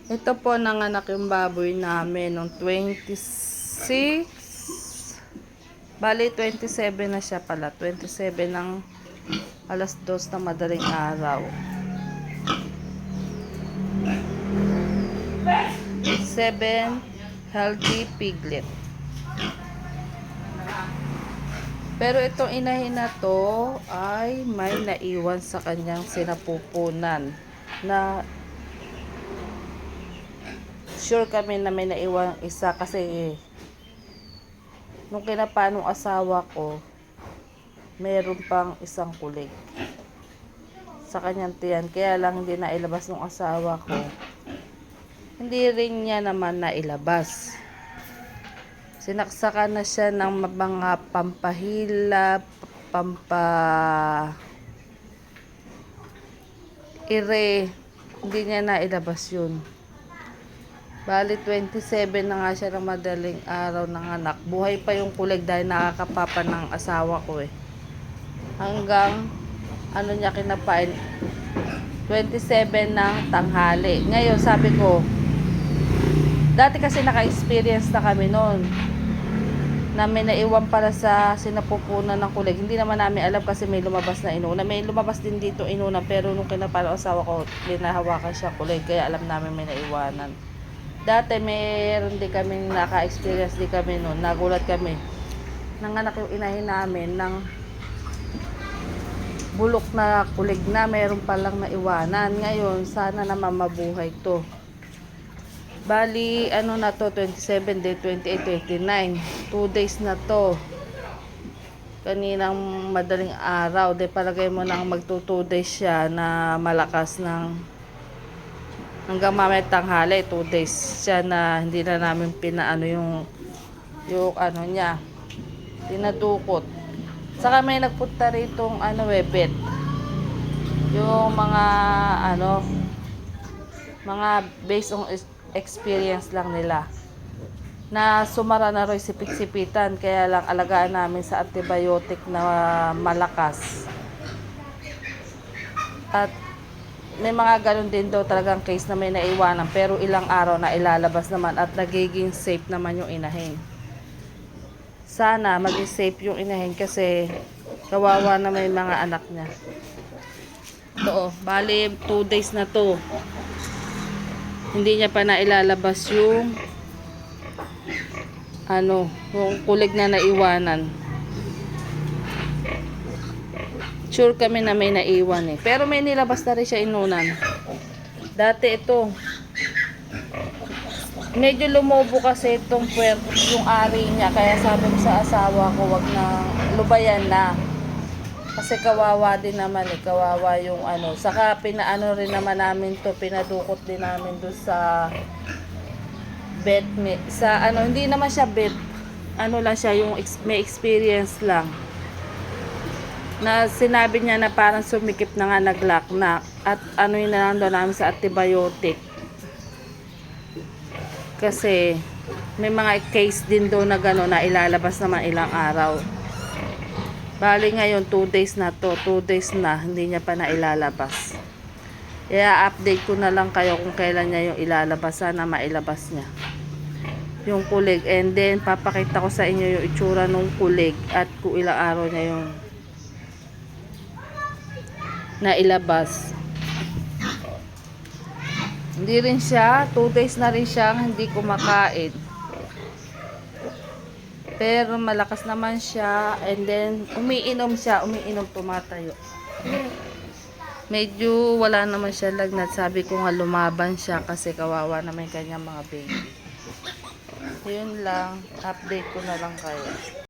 Ito po nanganak yung baboy namin noong 26. Bali 27 na siya pala. 27 ng alas 2 na madaling araw. 7 healthy piglet. Pero itong inahin na to ay may naiwan sa kanyang sinapupunan na sure kami na may naiwan isa kasi nung kinapa nung asawa ko meron pang isang kulig sa kanyang tiyan, kaya lang hindi na ilabas ng asawa ko, hindi rin niya naman na ilabas. Sinaksakan na siya ng mga pampahilap, hindi niya na ilabas yun. Bali 27 na nga siya ng madaling araw ng anak. Buhay pa yung kulig dahil nakakapapa ng asawa ko eh. Hanggang ano niya kinapain 27 ng tanghali. Ngayon sabi ko, dati kasi naka-experience na kami noon na may naiwan para sa sinapupunan ng kulig. Hindi naman namin alam kasi may lumabas na inuna. May lumabas din dito inuna, pero nung kinapalo asawa ko, linahawakan siya kulig, kaya alam namin may naiwanan. Dati mayroon din kami naka-experience din kami noon. Nagulat kami. Nanganak yung inahin namin ng bulok na kulig na mayroon palang naiwanan. Ngayon, sana naman mabuhay to. Bali, ano na to, 27 day, 28, 29. 2 days na to. Kaninang madaling araw. De, palagay mo nang magto 2 days siya na malakas ng hanggang mamaya tanghali. 2 days siya na hindi na namin pinaano yung ano niya. Tinadukot. Saka may nagpunta rito bet. Yung mga mga based on experience lang nila na sumara na rin sipit-sipitan, kaya lang alagaan namin sa antibiotic na malakas. At may mga ganun din daw talagang case na may naiwanan pero ilang araw na ilalabas naman at nagiging safe naman yung inahin. Sana maging safe yung inahin kasi kawawa na may mga anak niya. Ito bali 2 days na to. Hindi niya pa na ilalabas yung yung kulig na naiwanan. Sure kami na may naiwan eh. Pero may nilabas na rin siya inunan. Dati ito, medyo lumobo kasi itong puwerto, yung ari niya. Kaya sabi ko sa asawa ko, wag na, lubayan na. Kasi kawawa din naman eh, kawawa yung Saka pinaano rin naman namin to, pinadukot din namin doon sa vet, sa hindi naman siya vet, lang siya, yung may experience lang. Na sinabi niya na parang sumikip na nga, naglaknak. At yun na lang daw namin sa antibiotic. Kasi may mga case din daw na gano'n na ilalabas naman ilang araw. Bali ngayon 2 days na to, 2 days na hindi niya pa na ilalabas. Kaya update ko na lang kayo kung kailan niya yung ilalabas. Sana mailabas niya yung kulig, and then papakita ko sa inyo yung itsura ng kulig at kung ilang araw niya yung nailabas. Hindi rin siya, 2 days na rin siyang hindi kumakain. Pero malakas naman siya, and then umiinom tumatayo. Medyo wala naman siya lagnat. Sabi ko nga lumaban siya kasi kawawa naman yung kanyang mga baby. Yun lang, update ko na lang kayo.